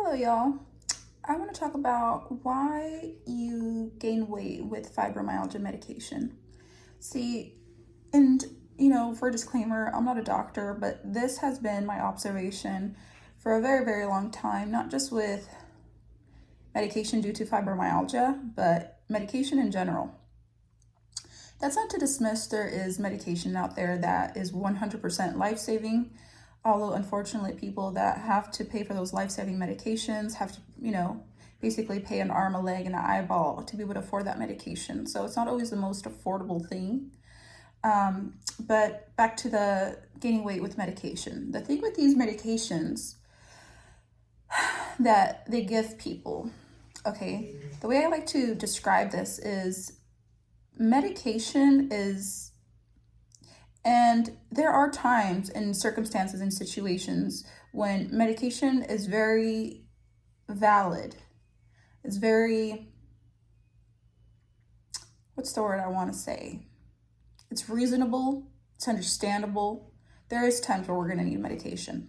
Hello, y'all. I want to talk about why you gain weight with fibromyalgia medication. See, and for a disclaimer, I'm not a doctor, but this has been my observation for a very, very long time, not just with medication due to fibromyalgia, but medication in general. That's not to dismiss there is medication out there that is 100% life-saving, although unfortunately people that have to pay for those life-saving medications have to, basically pay an arm, a leg, and an eyeball to be able to afford that medication. So it's not always the most affordable thing. But back to the gaining weight with medication. The thing with these medications that they give people, okay, the way I like to describe this is medication is, and there are times and circumstances and situations when medication is very valid. It's very, what's the word I want to say? It's reasonable, it's understandable. There is times where we're going to need medication.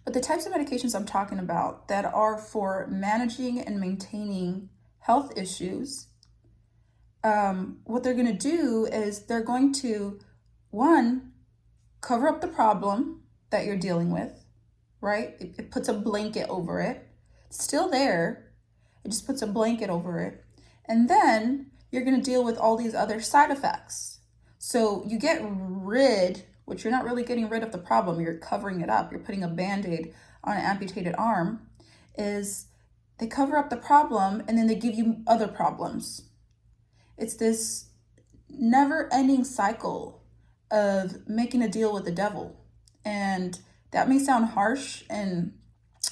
But the types of medications I'm talking about that are for managing and maintaining health issues, what they're going to do is they're going to, one, cover up the problem that you're dealing with, right? It puts a blanket over it. It's still there. It just puts a blanket over it. And then you're going to deal with all these other side effects. So you get rid, which you're not really getting rid of the problem, you're covering it up, you're putting a Band-Aid on an amputated arm, is they cover up the problem and then they give you other problems. It's this never-ending cycle of making a deal with the devil. And that may sound harsh, and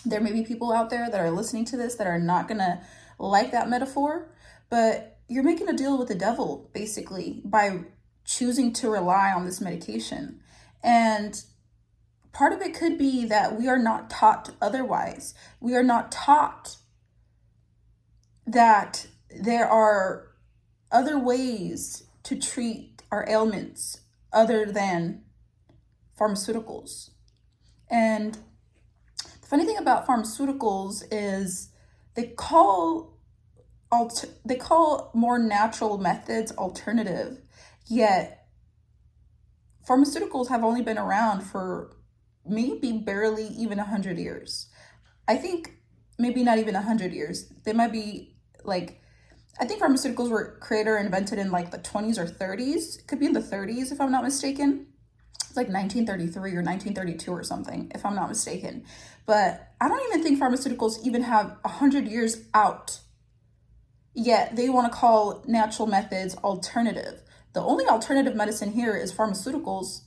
there may be people out there that are listening to this that are not gonna like that metaphor, but you're making a deal with the devil, basically, by choosing to rely on this medication. And part of it could be that we are not taught otherwise. We are not taught that there are other ways to treat our ailments other than pharmaceuticals. And the funny thing about pharmaceuticals is they call more natural methods alternative, yet pharmaceuticals have only been around for maybe barely even 100 years. I think maybe not even 100 years. They might be I think pharmaceuticals were created or invented in the 20s or 30s. It could be in the 30s if I'm not mistaken. It's 1933 or 1932 or something, if I'm not mistaken. But I don't even think pharmaceuticals even have 100 years out. Yet they want to call natural methods alternative. The only alternative medicine here is pharmaceuticals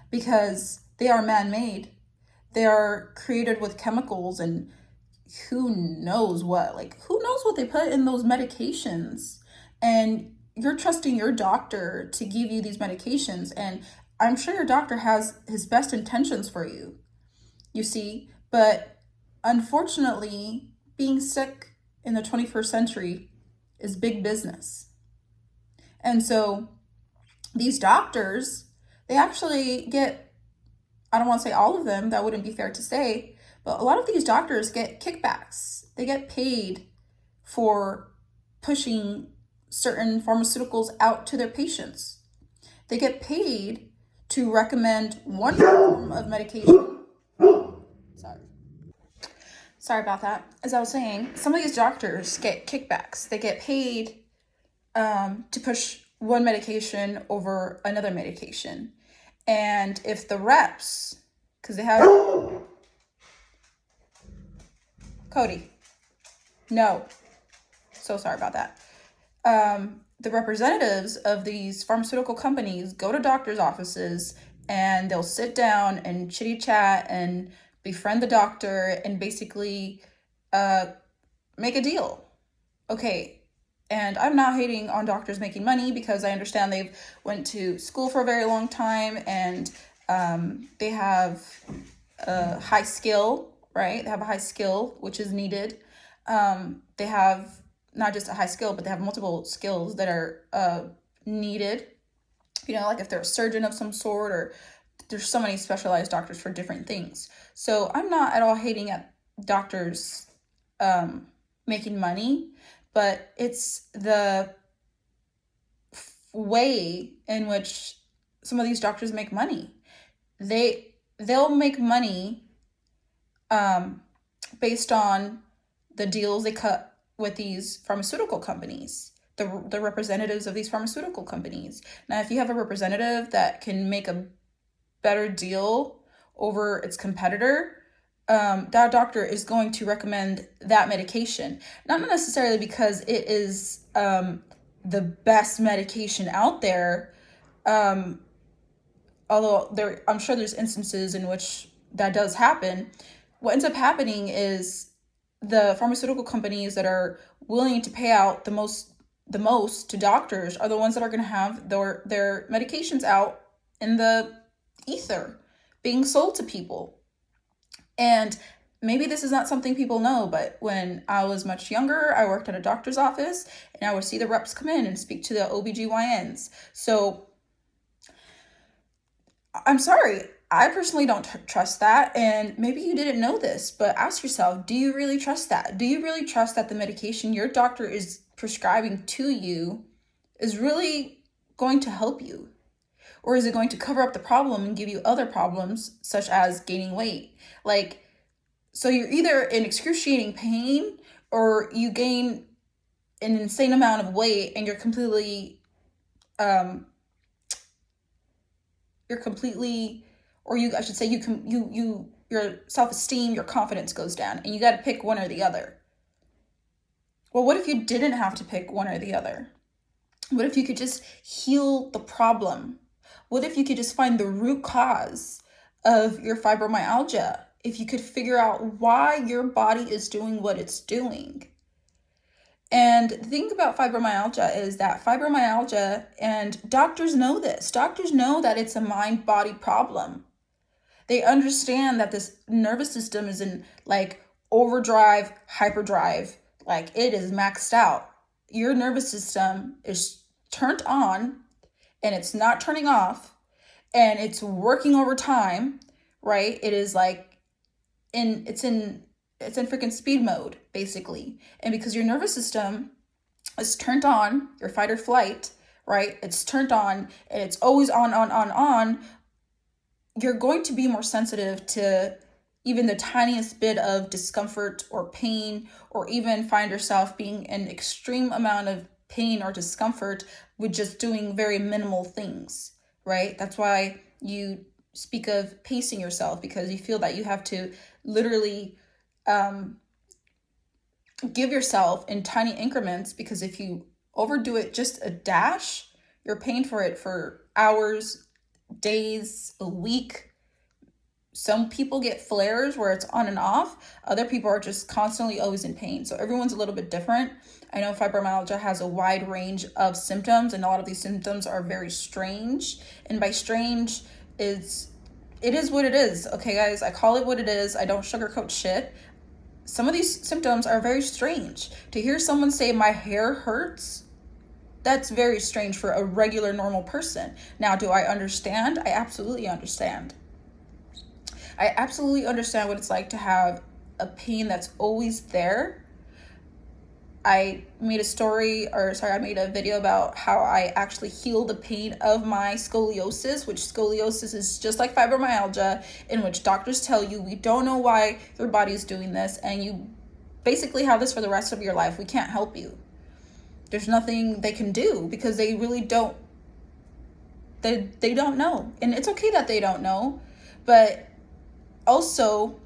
because they are man-made. They are created with chemicals and who knows what. Who knows what they put in those medications? And you're trusting your doctor to give you these medications. And I'm sure your doctor has his best intentions for you, you see. But unfortunately, being sick in the 21st century is big business. And so these doctors, they actually get, I don't want to say all of them, that wouldn't be fair to say, but a lot of these doctors get kickbacks. They get paid for pushing certain pharmaceuticals out to their patients. They get paid to recommend one form of medication. Sorry about that. As I was saying, some of these doctors get kickbacks. They get paid to push one medication over another medication. And if the reps, because they have... Cody, no. So sorry about that. The representatives of these pharmaceutical companies go to doctors' offices and they'll sit down and chitty chat and befriend the doctor and basically make a deal. Okay, and I'm not hating on doctors making money because I understand they've went to school for a very long time and they have a high skill, right? They have a high skill, which is needed. They have not just a high skill, but they have multiple skills that are needed. If they're a surgeon of some sort, or there's so many specialized doctors for different things. So I'm not at all hating at doctors making money, but it's the way in which some of these doctors make money. They'll make money based on the deals they cut with these pharmaceutical companies, the representatives of these pharmaceutical companies. Now, if you have a representative that can make a better deal over its competitor, that doctor is going to recommend that medication. Not necessarily because it is the best medication out there, although I'm sure there's instances in which that does happen. What ends up happening is the pharmaceutical companies that are willing to pay out the most to doctors are the ones that are going to have their medications out in the ether being sold to people. And maybe this is not something people know, but when I was much younger, I worked at a doctor's office and I would see the reps come in and speak to the OBGYNs. So I'm sorry, I personally don't trust that. And maybe you didn't know this, but ask yourself, do you really trust that? Do you really trust that the medication your doctor is prescribing to you is really going to help you? Or is it going to cover up the problem and give you other problems, such as gaining weight? So you're either in excruciating pain or you gain an insane amount of weight and you're completely, or I should say your self-esteem, your confidence goes down, and you got to pick one or the other. Well, what if you didn't have to pick one or the other? What if you could just heal the problem? What if you could just find the root cause of your fibromyalgia? If you could figure out why your body is doing what it's doing. And the thing about fibromyalgia is that fibromyalgia, and doctors know this, doctors know that it's a mind-body problem. They understand that this nervous system is in overdrive, hyperdrive, it is maxed out. Your nervous system is turned on and it's not turning off, and it's working over time, right? It is it's in freaking speed mode, basically. And because your nervous system is turned on, your fight or flight, right? It's turned on and it's always on, you're going to be more sensitive to even the tiniest bit of discomfort or pain, or even find yourself being in extreme amount of pain or discomfort with just doing very minimal things, right? That's why you speak of pacing yourself, because you feel that you have to literally give yourself in tiny increments, because if you overdo it just a dash, you're paying for it for hours, days, a week. Some people get flares where it's on and off. Other people are just constantly always in pain. So everyone's a little bit different. I know fibromyalgia has a wide range of symptoms, and a lot of these symptoms are very strange. And by strange, it is what it is. Okay, guys, I call it what it is. I don't sugarcoat shit. Some of these symptoms are very strange. To hear someone say my hair hurts, that's very strange for a regular, normal person. Now, do I understand? I absolutely understand. I absolutely understand what it's like to have a pain that's always there. I made a video about how I actually heal the pain of my scoliosis, which scoliosis is just like fibromyalgia, in which doctors tell you we don't know why your body is doing this, and you basically have this for the rest of your life. We can't help you. There's nothing they can do, because they really don't. They don't know, and it's okay that they don't know, but also,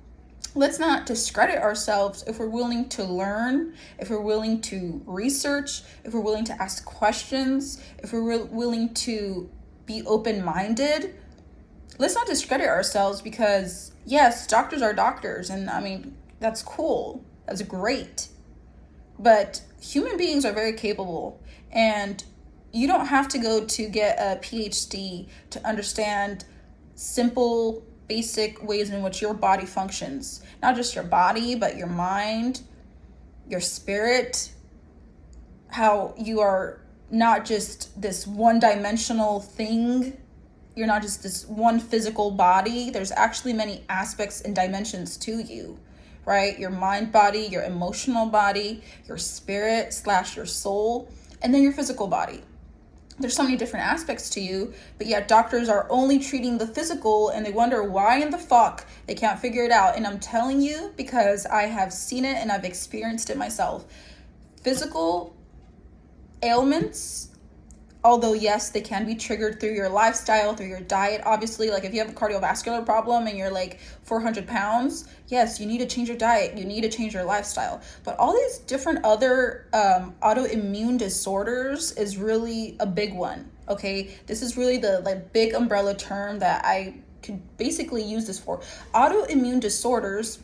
let's not discredit ourselves if we're willing to learn, if we're willing to research, if we're willing to ask questions, if we're willing to be open-minded. Let's not discredit ourselves, because yes, doctors are doctors, and I mean, that's cool. That's great. But human beings are very capable, and you don't have to go to get a PhD to understand simple, basic ways in which your body functions. Not just your body, but your mind, your spirit, how you are not just this one-dimensional thing. You're not just this one physical body. There's actually many aspects and dimensions to you, right? Your mind body, your emotional body, your spirit / your soul, and then your physical body. There's so many different aspects to you, but yet doctors are only treating the physical, and they wonder why in the fuck they can't figure it out. And I'm telling you, because I have seen it and I've experienced it myself. Physical ailments, although yes, they can be triggered through your lifestyle, through your diet. Obviously, like if you have a cardiovascular problem and you're like 400 pounds, yes, you need to change your diet, you need to change your lifestyle. But all these different other autoimmune disorders is really a big one. Okay, this is really the like big umbrella term that I could basically use this for. Autoimmune disorders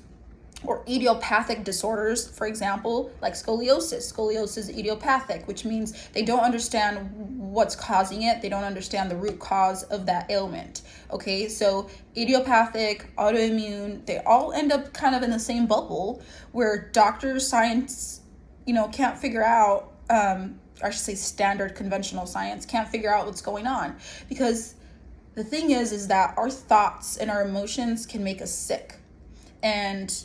or idiopathic disorders, for example, like scoliosis. Scoliosis is idiopathic, which means they don't understand what's causing it. They don't understand the root cause of that ailment. Okay, so idiopathic, autoimmune, they all end up kind of in the same bubble where doctors, science, can't figure out, I should say standard conventional science, can't figure out what's going on. Because the thing is that our thoughts and our emotions can make us sick. And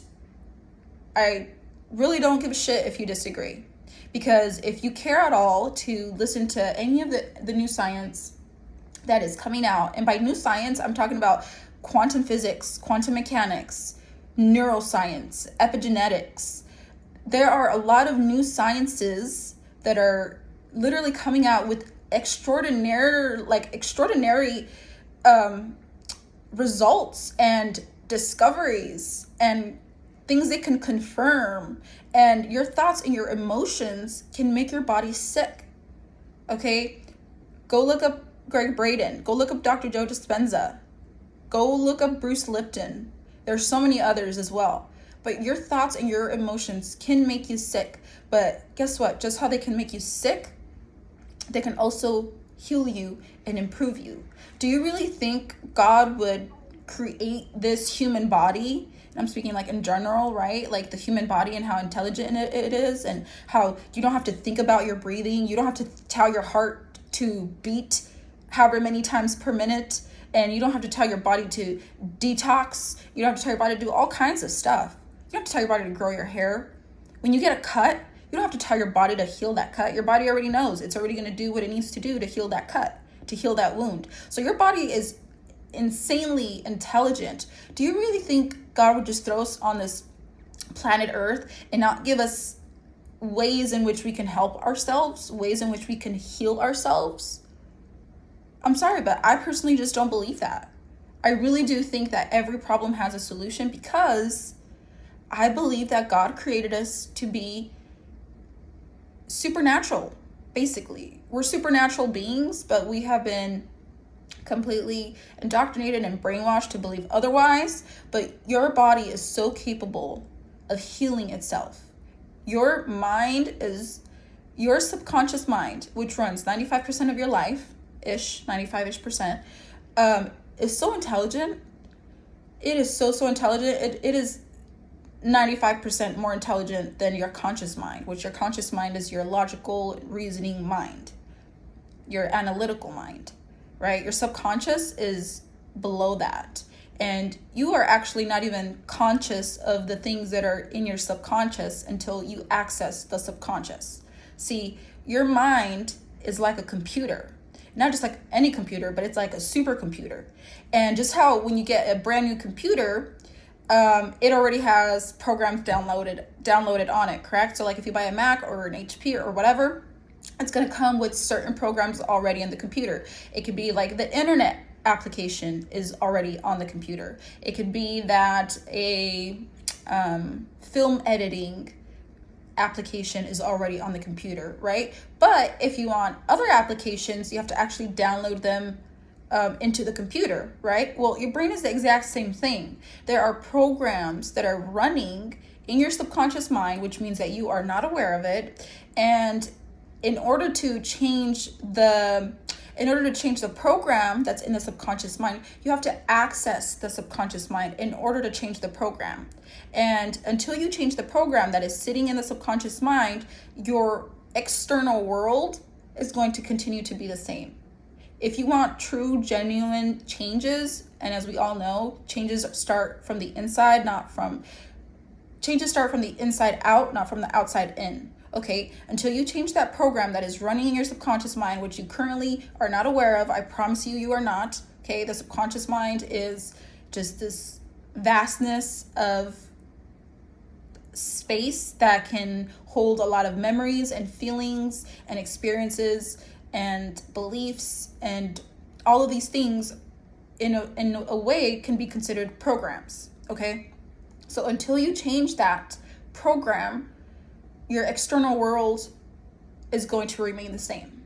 I really don't give a shit if you disagree, because if you care at all to listen to any of the new science that is coming out, and by new science, I'm talking about quantum physics, quantum mechanics, neuroscience, epigenetics. There are a lot of new sciences that are literally coming out with extraordinary results and discoveries and things they can confirm, and your thoughts and your emotions can make your body sick. Okay? Go look up Greg Braden. Go look up Dr. Joe Dispenza. Go look up Bruce Lipton. There's so many others as well. But your thoughts and your emotions can make you sick. But guess what? Just how they can make you sick, they can also heal you and improve you. Do you really think God would create this human body? I'm speaking like in general, right? Like the human body and how intelligent it is, and how you don't have to think about your breathing. You don't have to tell your heart to beat however many times per minute. And you don't have to tell your body to detox. You don't have to tell your body to do all kinds of stuff. You don't have to tell your body to grow your hair. When you get a cut, you don't have to tell your body to heal that cut. Your body already knows. It's already going to do what it needs to do to heal that cut, to heal that wound. So your body is insanely intelligent. Do you really think God would just throw us on this planet Earth and not give us ways in which we can help ourselves, ways in which we can heal ourselves? I'm sorry, but I personally just don't believe that. I really do think that every problem has a solution, because I believe that God created us to be supernatural, basically. We're supernatural beings, but we have been completely indoctrinated and brainwashed to believe otherwise. But your body is so capable of healing itself. Your mind is, your subconscious mind, which runs 95% of your life, 95-ish%, is so intelligent. It is so intelligent. It is 95% more intelligent than your conscious mind, which your conscious mind is your logical, reasoning mind, your analytical mind, right? Your subconscious is below that. And you are actually not even conscious of the things that are in your subconscious until you access the subconscious. See, your mind is like a computer. Not just like any computer, but it's like a supercomputer. And just how when you get a brand new computer, it already has programs downloaded on it, correct? So like if you buy a Mac or an HP or whatever, it's going to come with certain programs already in the computer. It could be like the internet application is already on the computer. It could be that a film editing application is already on the computer, right? But if you want other applications, you have to actually download them into the computer, right? Well, your brain is the exact same thing. There are programs that are running in your subconscious mind, which means that you are not aware of it. And in order to change the program that's in the subconscious mind, you have to access the subconscious mind in order to change the program. And until you change the program that is sitting in the subconscious mind, your external world is going to continue to be the same. If you want true, genuine changes, and as we all know, changes start from the inside, not from changes start from the inside out, not from the outside in. Okay, until you change that program that is running in your subconscious mind, which you currently are not aware of. I promise you are not. Okay, the subconscious mind is just this vastness of space that can hold a lot of memories and feelings and experiences and beliefs, and all of these things in a way can be considered programs. Okay, so until you change that program, your external world is going to remain the same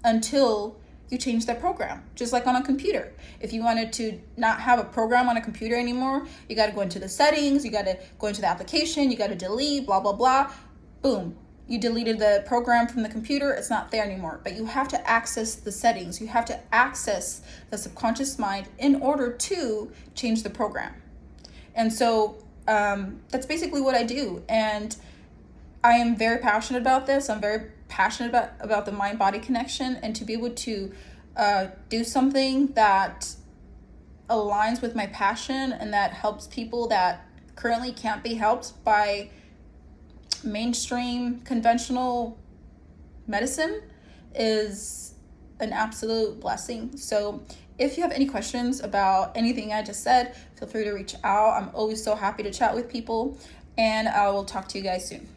until you change that program. Just like on a computer. If you wanted to not have a program on a computer anymore, you got to go into the settings, you got to go into the application, you got to delete, blah, blah, blah. Boom. You deleted the program from the computer, it's not there anymore. But you have to access the settings. You have to access the subconscious mind in order to change the program. And so that's basically what I do. And I am very passionate about this. I'm very passionate about the mind-body connection, and to be able to do something that aligns with my passion and that helps people that currently can't be helped by mainstream conventional medicine is an absolute blessing. So if you have any questions about anything I just said, feel free to reach out. I'm always so happy to chat with people, and I will talk to you guys soon.